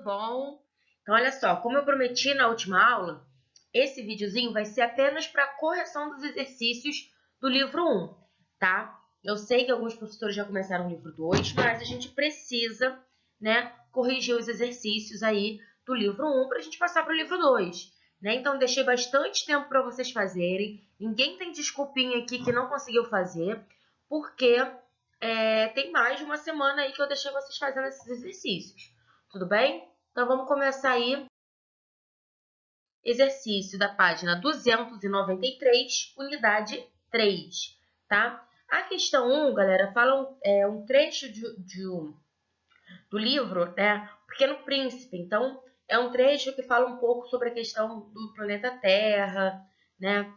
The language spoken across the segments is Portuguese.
tudo bom? Então, olha só, como eu prometi na última aula, esse videozinho vai ser apenas para correção dos exercícios do livro 1, tá? Eu sei que alguns professores já começaram o livro 2, mas a gente precisa, né, corrigir os exercícios aí do livro 1 para a gente passar para o livro 2, né? Então, deixei bastante tempo para vocês fazerem. Ninguém tem desculpinha aqui que não conseguiu fazer, porque tem mais de uma semana aí que eu deixei vocês fazendo esses exercícios. Tudo bem? Então, vamos começar aí. Exercício da página 293, unidade 3, tá? A questão 1, galera, fala um trecho do livro, né? Pequeno Príncipe. Então, é um trecho que fala um pouco sobre a questão do planeta Terra, né?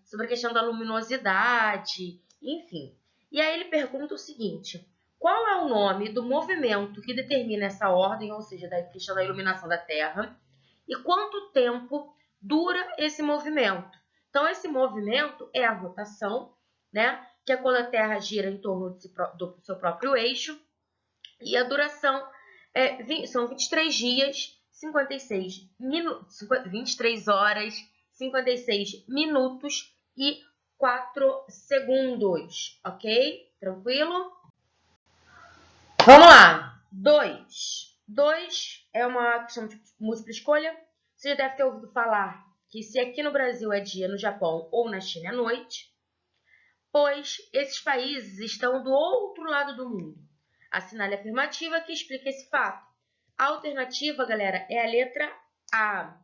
Sobre a questão da luminosidade, enfim. E aí ele pergunta o seguinte: qual é o nome do movimento que determina essa ordem, ou seja, da questão da iluminação da Terra, e quanto tempo dura esse movimento? Então, esse movimento é a rotação, né? Que é quando a Terra gira em torno do seu próprio eixo, e a duração são 23 dias, 23 horas, 56 minutos e 4 segundos, ok? Tranquilo? Vamos lá. 2. 2 é uma questão de múltipla escolha. Você já deve ter ouvido falar que se aqui no Brasil é dia, no Japão ou na China é noite, pois esses países estão do outro lado do mundo. Assinale a afirmativa que explica esse fato. A alternativa, galera, é a letra A.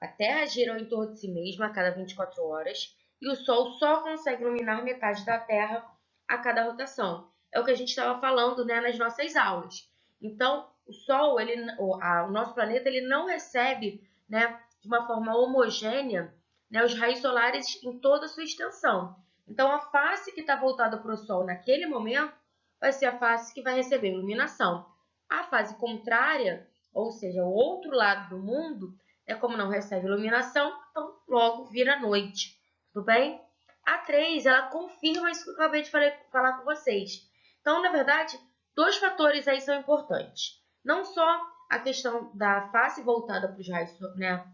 A Terra gira em torno de si mesma a cada 24 horas e o Sol só consegue iluminar metade da Terra a cada rotação. É o que a gente estava falando, né, nas nossas aulas. Então, o Sol, o nosso planeta, ele não recebe, né, de uma forma homogênea, né, os raios solares em toda a sua extensão. Então, a face que está voltada para o Sol naquele momento vai ser a face que vai receber iluminação. A fase contrária, ou seja, o outro lado do mundo, como não recebe iluminação, então logo vira noite. Tudo bem? A 3, ela confirma isso que eu acabei de falar com vocês. Então, na verdade, dois fatores aí são importantes. Não só a questão da face voltada para os raios, né,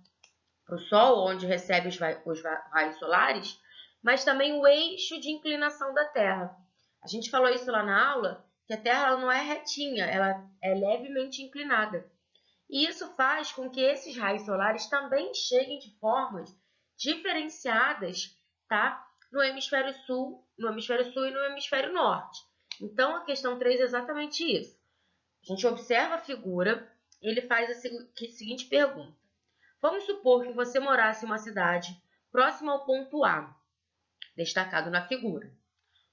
para o Sol, onde recebe os raios solares, mas também o eixo de inclinação da Terra. A gente falou isso lá na aula, que a Terra ela não é retinha, ela é levemente inclinada. E isso faz com que esses raios solares também cheguem de formas diferenciadas, tá? No hemisfério sul e no hemisfério norte. Então, a questão 3 é exatamente isso. A gente observa a figura e ele faz a seguinte pergunta. Vamos supor que você morasse em uma cidade próxima ao ponto A, destacado na figura.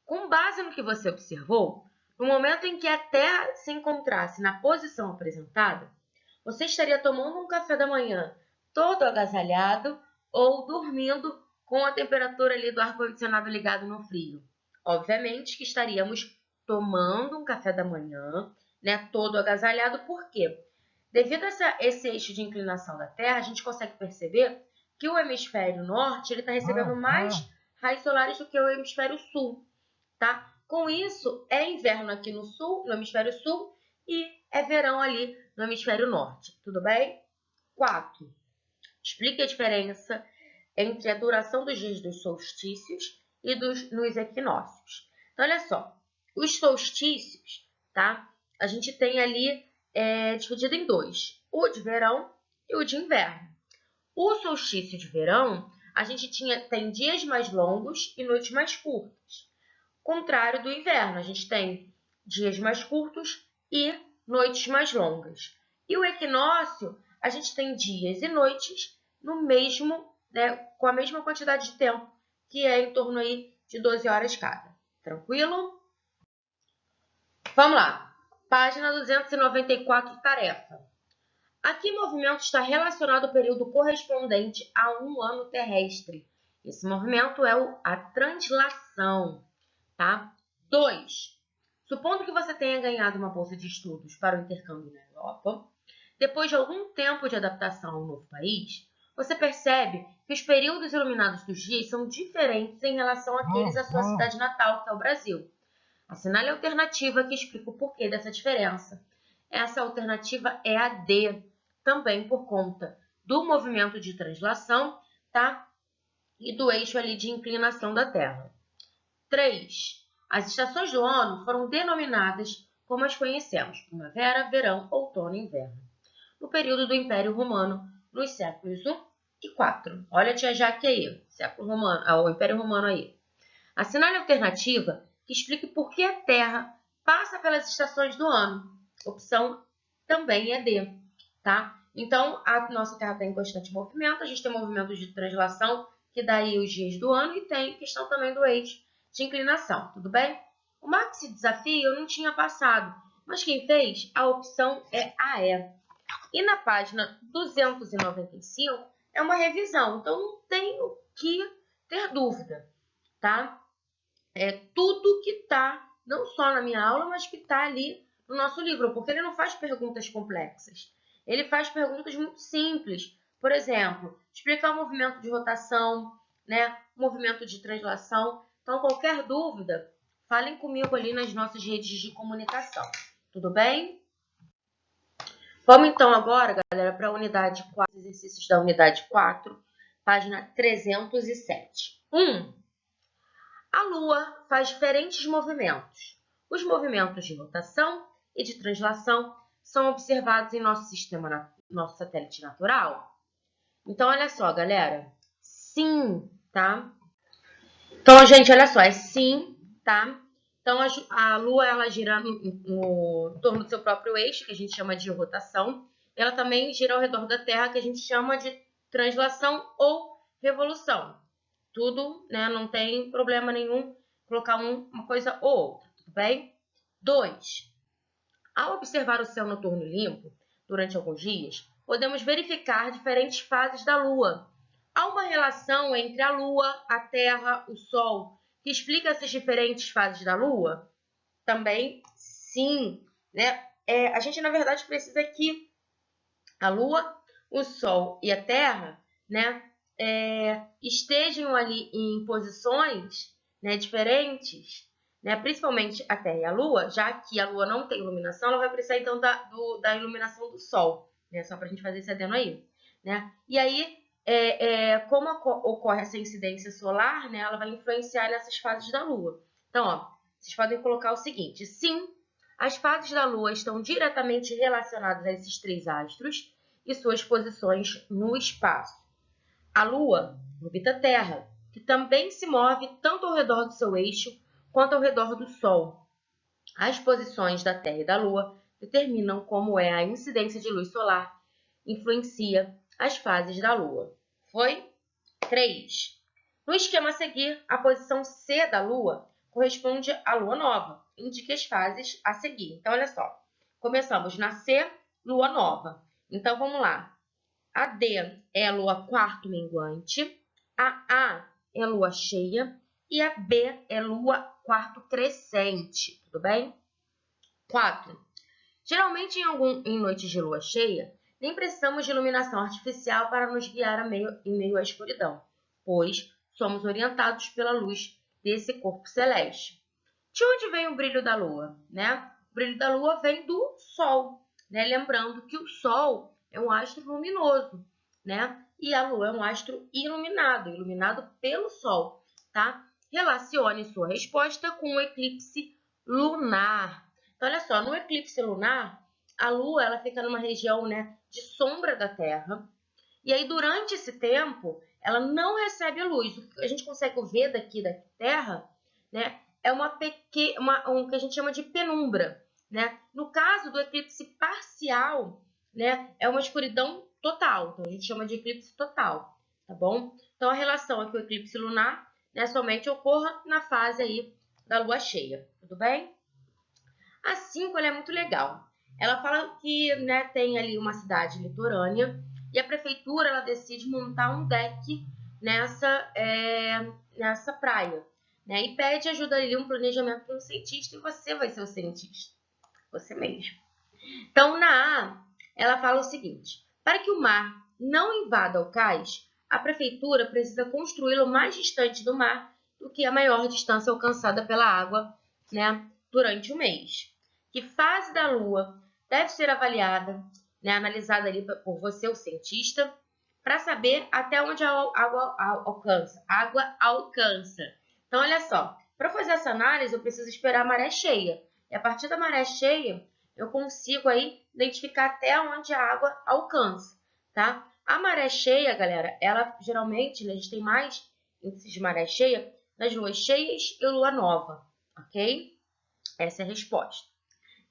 Com base no que você observou, no momento em que a Terra se encontrasse na posição apresentada, você estaria tomando um café da manhã todo agasalhado ou dormindo com a temperatura ali do ar-condicionado ligado no frio? Obviamente que estaríamos tomando um café da manhã, né, todo agasalhado. Por quê? Devido a esse eixo de inclinação da Terra, a gente consegue perceber que o hemisfério norte está recebendo mais raios solares do que o hemisfério sul, tá? Com isso, é inverno aqui no sul, no hemisfério sul, e é verão ali no hemisfério norte. Tudo bem? 4. Explique a diferença entre a duração dos dias dos solstícios e nos equinócios. Então, olha só. Os solstícios, tá? A gente tem ali dividido em dois. O de verão e o de inverno. O solstício de verão, a gente tem dias mais longos e noites mais curtas. Contrário do inverno, a gente tem dias mais curtos e noites mais longas. E o equinócio, a gente tem dias e noites no mesmo, né, com a mesma quantidade de tempo, que é em torno aí de 12 horas cada. Tranquilo? Vamos lá. Página 294, tarefa. A que movimento está relacionado ao período correspondente a um ano terrestre? Esse movimento é a translação. Tá? 2. Supondo que você tenha ganhado uma bolsa de estudos para o intercâmbio na Europa, depois de algum tempo de adaptação ao novo país, você percebe que os períodos iluminados dos dias são diferentes em relação àqueles à sua cidade natal, que é o Brasil. Assinale a alternativa que explica o porquê dessa diferença. essa alternativa é a D, também por conta do movimento de translação, tá? E do eixo ali de inclinação da Terra. 3. As estações do ano foram denominadas como as conhecemos: primavera, verão, outono e inverno, no período do Império Romano, nos séculos 1 e 4. Olha a tia Jaque aí, século romano, o Império Romano aí. Assinale a alternativa que explique por que a Terra passa pelas estações do ano. Opção também é D, tá? Então, a nossa Terra está em constante movimento, a gente tem movimento de translação, que dá aí os dias do ano, e tem questão também do eixo de inclinação, tudo bem? O Maxi Desafio eu não tinha passado, mas quem fez, a opção é a E. E na página 295 é uma revisão, então não tem o que ter dúvida, tá? É tudo que está, não só na minha aula, mas que está ali no nosso livro, porque ele não faz perguntas complexas. Ele faz perguntas muito simples. Por exemplo, explicar o movimento de rotação, né? O movimento de translação. Então, qualquer dúvida, falem comigo ali nas nossas redes de comunicação. Tudo bem? Vamos então agora, galera, para a unidade 4, exercícios da unidade 4, página 307. 1. A Lua faz diferentes movimentos. Os movimentos de rotação e de translação são observados em nosso sistema, nosso satélite natural? Então, olha só, galera. Sim, tá? Então, gente, olha só, é sim, tá? Então, a Lua, ela gira em torno do seu próprio eixo, que a gente chama de rotação. Ela também gira ao redor da Terra, que a gente chama de translação ou revolução. Tudo, né? Não tem problema nenhum colocar uma coisa ou outra, tudo bem? 2. Ao observar o céu noturno limpo durante alguns dias, podemos verificar diferentes fases da Lua. Há uma relação entre a Lua, a Terra, o Sol, que explica essas diferentes fases da Lua? Também sim, né? A gente, na verdade, precisa que a Lua, o Sol e a Terra, né, estejam ali em posições, né, diferentes, né, principalmente a Terra e a Lua, já que a Lua não tem iluminação, ela vai precisar então da iluminação do Sol, né, só para a gente fazer esse adendo aí, né? E aí, como ocorre essa incidência solar, né, ela vai influenciar nessas fases da Lua. Então, ó, vocês podem colocar o seguinte: sim, as fases da Lua estão diretamente relacionadas a esses três astros e suas posições no espaço. A Lua orbita a Terra, que também se move tanto ao redor do seu eixo quanto ao redor do Sol. As posições da Terra e da Lua determinam como é a incidência de luz solar, influencia as fases da Lua. Foi? 3. No esquema a seguir, a posição C da Lua corresponde à Lua nova, indica as fases a seguir. Então, olha só, começamos na C, Lua nova. Então, vamos lá. A D é a lua quarto minguante, a A é a lua cheia e a B é lua quarto crescente, tudo bem? 4. Geralmente, em noites de lua cheia, nem precisamos de iluminação artificial para nos guiar em meio à escuridão, pois somos orientados pela luz desse corpo celeste. De onde vem o brilho da lua, né? O brilho da lua vem do Sol, né? Lembrando que o Sol é um astro luminoso, né? E a Lua é um astro iluminado pelo Sol, tá? Relacione sua resposta com o eclipse lunar. Então, olha só, no eclipse lunar, a Lua ela fica numa região, né, de sombra da Terra. E aí, durante esse tempo, ela não recebe a luz. O que a gente consegue ver daqui da Terra, né, é um que a gente chama de penumbra, né? No caso do eclipse parcial, né, é uma escuridão total. Então, a gente chama de eclipse total, tá bom? Então, a relação é que o eclipse lunar, né, somente ocorra na fase aí da lua cheia, tudo bem? A 5, ela é muito legal. Ela fala que, né, tem ali uma cidade litorânea e a prefeitura ela decide montar um deck nessa praia, né? E pede ajuda ali, um planejamento para um cientista, e você vai ser o cientista, você mesmo. Então, na A, ela fala o seguinte: para que o mar não invada o cais, a prefeitura precisa construí-lo mais distante do mar do que a maior distância alcançada pela água, né, durante o mês. Que fase da Lua deve ser avaliada, né, analisada ali por você, o cientista, para saber até onde a água alcança. Então, olha só, para fazer essa análise, eu preciso esperar a maré cheia. E a partir da maré cheia, eu consigo aí identificar até onde a água alcança, tá? A maré cheia, galera, ela geralmente, né, a gente tem mais índices de maré cheia nas luas cheias e lua nova, ok? Essa é a resposta.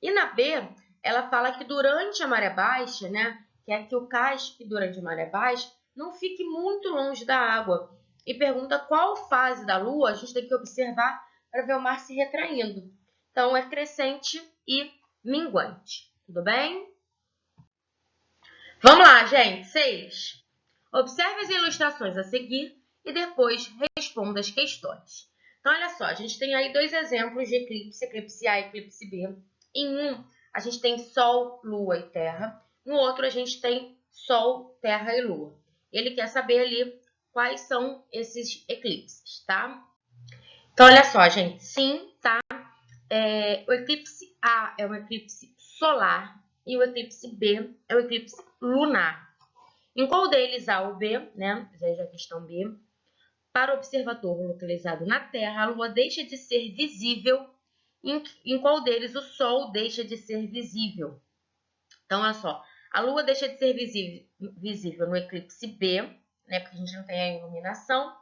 E na B, ela fala que durante a maré baixa, né, que é que o casque durante a maré baixa não fique muito longe da água. E pergunta qual fase da lua a gente tem que observar para ver o mar se retraindo. Então, é crescente e minguante. Tudo bem? Vamos lá, gente. 6. Observe as ilustrações a seguir e depois responda as questões. Então, olha só, a gente tem aí dois exemplos de eclipse, eclipse A e eclipse B. Em um, a gente tem Sol, Lua e Terra. No outro, a gente tem Sol, Terra e Lua. Ele quer saber ali quais são esses eclipses, tá? Então, olha só, gente. Sim, tá? O eclipse A é um eclipse solar e o eclipse B é o eclipse lunar. Em qual deles A ou B, né? Veja a questão B. Para o observador localizado na Terra, a Lua deixa de ser visível. Em qual deles o Sol deixa de ser visível? Então, olha só. A Lua deixa de ser visível no eclipse B, né? Porque a gente não tem a iluminação.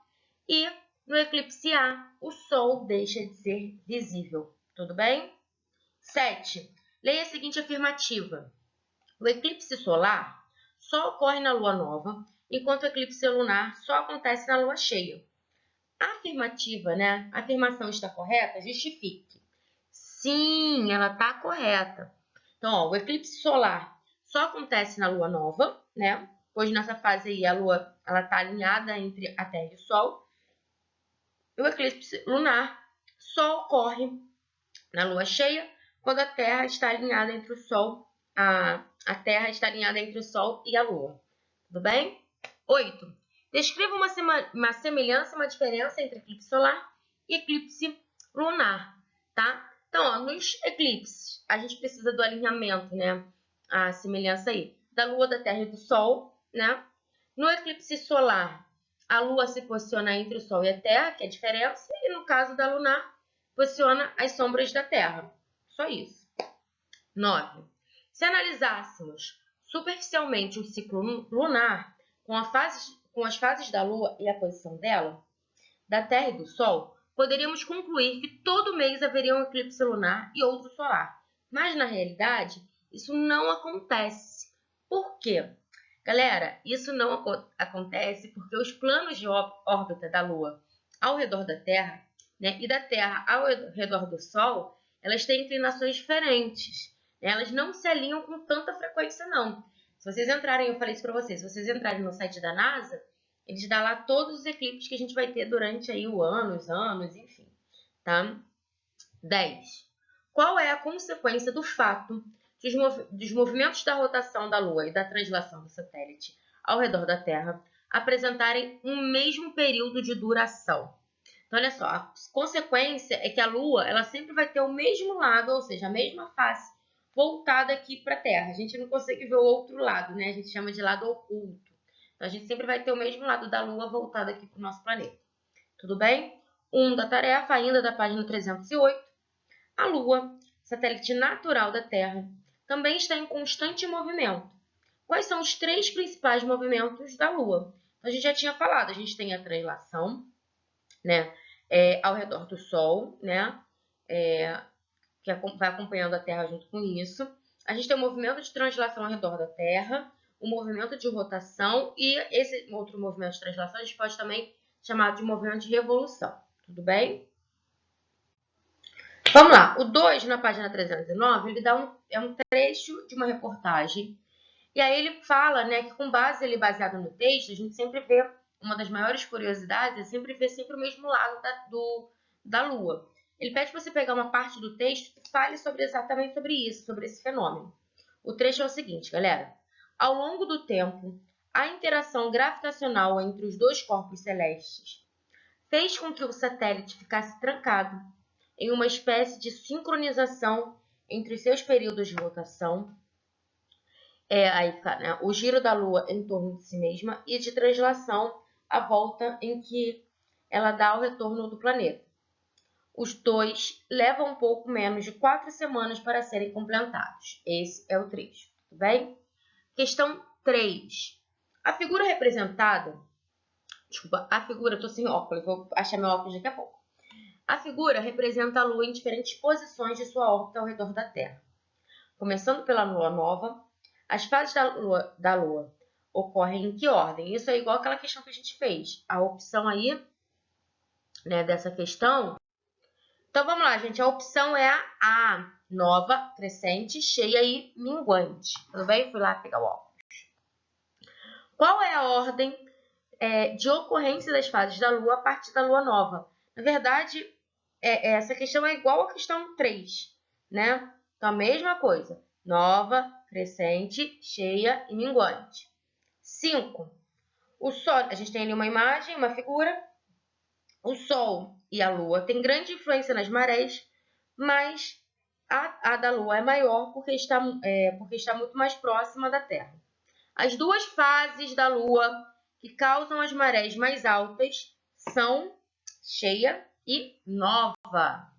E no eclipse A, o Sol deixa de ser visível. Tudo bem? 7. Leia a seguinte afirmativa. O eclipse solar só ocorre na lua nova, enquanto o eclipse lunar só acontece na lua cheia. A afirmativa, né? A afirmação está correta? Justifique. Sim, ela está correta. Então, ó, o eclipse solar só acontece na lua nova, né? Pois nessa fase aí a lua ela está alinhada entre a Terra e o Sol. E o eclipse lunar só ocorre na lua cheia, quando a Terra está alinhada entre o Sol, a Terra está alinhada entre o Sol e a Lua. Tudo bem? 8. Descreva uma semelhança, uma diferença entre eclipse solar e eclipse lunar, tá? Então, ó, nos eclipses, a gente precisa do alinhamento, né? A semelhança aí da Lua, da Terra e do Sol, né? No eclipse solar, a Lua se posiciona entre o Sol e a Terra, que é a diferença, e no caso da lunar, posiciona as sombras da Terra. Só isso. 9. Se analisássemos superficialmente o ciclo lunar com as fases da Lua e a posição dela, da Terra e do Sol, poderíamos concluir que todo mês haveria um eclipse lunar e outro solar. Mas, na realidade, isso não acontece. Por quê? Galera, isso não acontece porque os planos de órbita da Lua ao redor da Terra, né, e da Terra ao redor do Sol, elas têm inclinações diferentes. Né? Elas não se alinham com tanta frequência, não. Se vocês entrarem, eu falei isso para vocês, se vocês entrarem no site da NASA, eles dão lá todos os eclipses que a gente vai ter durante aí o ano, os anos, enfim. Tá? 10. Qual é a consequência do fato dos movimentos da rotação da Lua e da translação do satélite ao redor da Terra apresentarem um mesmo período de duração? Então, olha só, a consequência é que a Lua ela sempre vai ter o mesmo lado, ou seja, a mesma face voltada aqui para a Terra. A gente não consegue ver o outro lado, né? A gente chama de lado oculto. Então, a gente sempre vai ter o mesmo lado da Lua voltado aqui para o nosso planeta. Tudo bem? 1 da tarefa, ainda da página 308. A Lua, satélite natural da Terra, também está em constante movimento. Quais são os 3 principais movimentos da Lua? A gente já tinha falado, a gente tem a translação, né, ao redor do Sol, né, que vai acompanhando a Terra junto com isso. A gente tem o movimento de translação ao redor da Terra, o movimento de rotação e esse outro movimento de translação a gente pode também chamar de movimento de revolução. Tudo bem? Vamos lá. O 2, na página 309, ele dá um trecho de uma reportagem. E aí ele fala, né, que com base ele baseado no texto, a gente sempre vê, uma das maiores curiosidades é sempre ver sempre o mesmo lado da Lua. Ele pede para você pegar uma parte do texto que fale exatamente sobre isso, sobre esse fenômeno. O trecho é o seguinte, galera. Ao longo do tempo, a interação gravitacional entre os dois corpos celestes fez com que o satélite ficasse trancado em uma espécie de sincronização entre os seus períodos de rotação, aí fica, né, o giro da Lua em torno de si mesma, e de translação, a volta em que ela dá ao retorno do planeta. Os dois levam um pouco menos de 4 semanas para serem completados. Esse é o trecho, tudo bem? Questão 3. A figura representada... Desculpa, a figura... Estou sem óculos, vou achar meu óculos daqui a pouco. A figura representa a Lua em diferentes posições de sua órbita ao redor da Terra. Começando pela Lua nova, as fases da Lua ocorrem em que ordem? Isso é igual àquela questão que a gente fez. A opção aí, né, dessa questão... Então, vamos lá, gente. A opção é a nova, crescente, cheia e minguante. Tudo bem? Fui lá pegar o óculos. Qual é a ordem de ocorrência das fases da Lua a partir da Lua nova? Na verdade, essa questão é igual à questão 3, né? Então, a mesma coisa. Nova, crescente, cheia e minguante. 5. O Sol, a gente tem ali uma imagem, uma figura. O Sol e a Lua têm grande influência nas marés, mas a da Lua é maior porque está muito mais próxima da Terra. As duas fases da Lua que causam as marés mais altas são cheia e nova.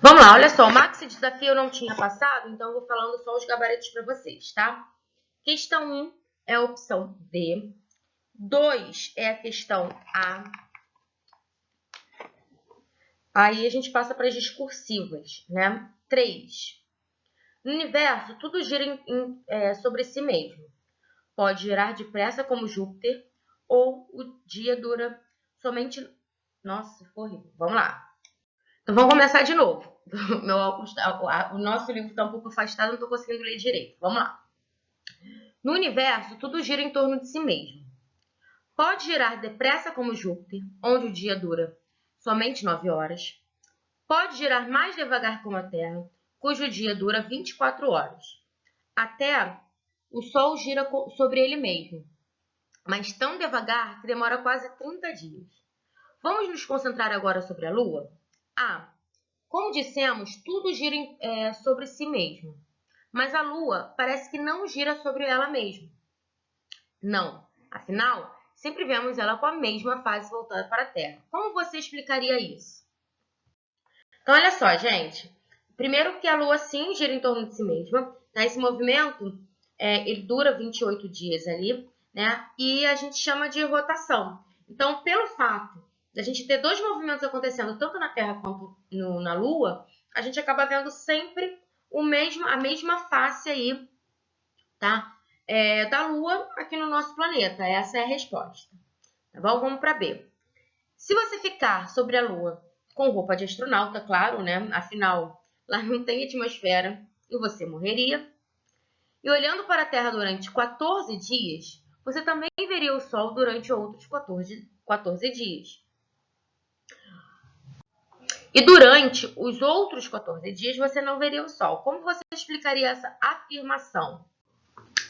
Vamos lá, olha só, o Maxi Desafio eu não tinha passado, então eu vou falando só os gabaritos para vocês, tá? Questão 1 é a opção D. 2 é a questão A. Aí a gente passa para as discursivas, né? 3. No universo, tudo gira sobre si mesmo. Pode girar depressa como Júpiter, ou o dia dura somente... Nossa, ficou horrível. Vamos lá. Então vamos começar de novo. O nosso livro está um pouco afastado, não estou conseguindo ler direito. Vamos lá. No universo, tudo gira em torno de si mesmo. Pode girar depressa como Júpiter, onde o dia dura somente 9 horas. Pode girar mais devagar como a Terra, cujo dia dura 24 horas. A Terra, o Sol gira sobre ele mesmo, mas tão devagar que demora quase 30 dias. Vamos nos concentrar agora sobre a Lua? Como dissemos, tudo gira sobre si mesmo, mas a Lua parece que não gira sobre ela mesma. Não, afinal, sempre vemos ela com a mesma fase voltada para a Terra. Como você explicaria isso? Então, olha só, gente. Primeiro que a Lua, sim, gira em torno de si mesma. Tá? Esse movimento, ele dura 28 dias ali, né? E a gente chama de rotação. Então, pelo fato de a gente ter dois movimentos acontecendo, tanto na Terra quanto na Lua, a gente acaba vendo sempre a mesma face aí, tá? Da Lua aqui no nosso planeta. Essa é a resposta. Tá bom? Vamos para B. Se você ficar sobre a Lua com roupa de astronauta, claro, né? Afinal, lá não tem atmosfera e você morreria. E olhando para a Terra durante 14 dias, você também veria o Sol durante outros 14 dias. E durante os outros 14 dias, você não veria o Sol. Como você explicaria essa afirmação?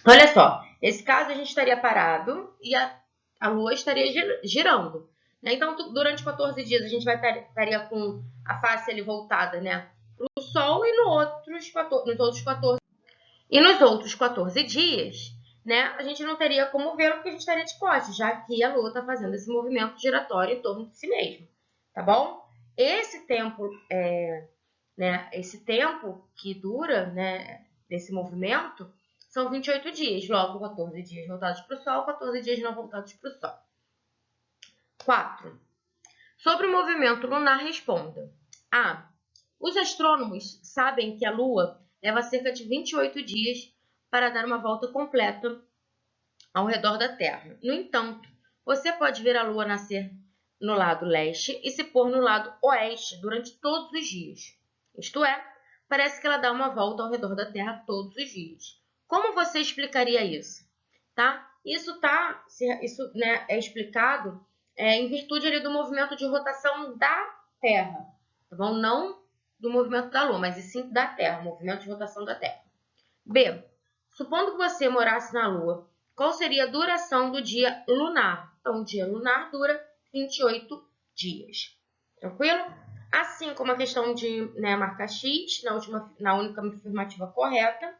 Olha só, nesse caso a gente estaria parado e a Lua estaria girando. Então, durante 14 dias, a gente estaria com a face ali voltada, né, para o Sol e nos outros 14 dias, né, a gente não teria como ver porque a gente estaria de costas, já que a Lua está fazendo esse movimento giratório em torno de si mesma, tá bom? Esse tempo, esse tempo que dura, né, desse movimento são 28 dias, logo 14 dias voltados para o Sol, 14 dias não voltados para o Sol. 4. Sobre o movimento lunar, responda. Os astrônomos sabem que a Lua leva cerca de 28 dias para dar uma volta completa ao redor da Terra. No entanto, você pode ver a Lua nascer no lado leste e se pôr no lado oeste durante todos os dias. Isto é, parece que ela dá uma volta ao redor da Terra todos os dias. Como você explicaria isso? Tá? Isso é explicado em virtude ali do movimento de rotação da Terra, tá bom? Não do movimento da Lua, mas sim da Terra, o movimento de rotação da Terra. B. Supondo que você morasse na Lua, qual seria a duração do dia lunar? Então, o dia lunar dura 28 dias. Tranquilo? Assim como a questão de, né, marcar X na única afirmativa correta.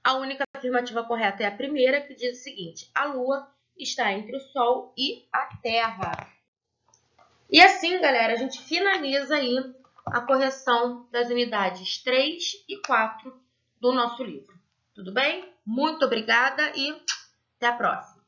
A única afirmativa correta é a primeira, que diz o seguinte: a Lua está entre o Sol e a Terra. E assim, galera, a gente finaliza aí a correção das unidades 3 e 4 do nosso livro. Tudo bem? Muito obrigada e até a próxima!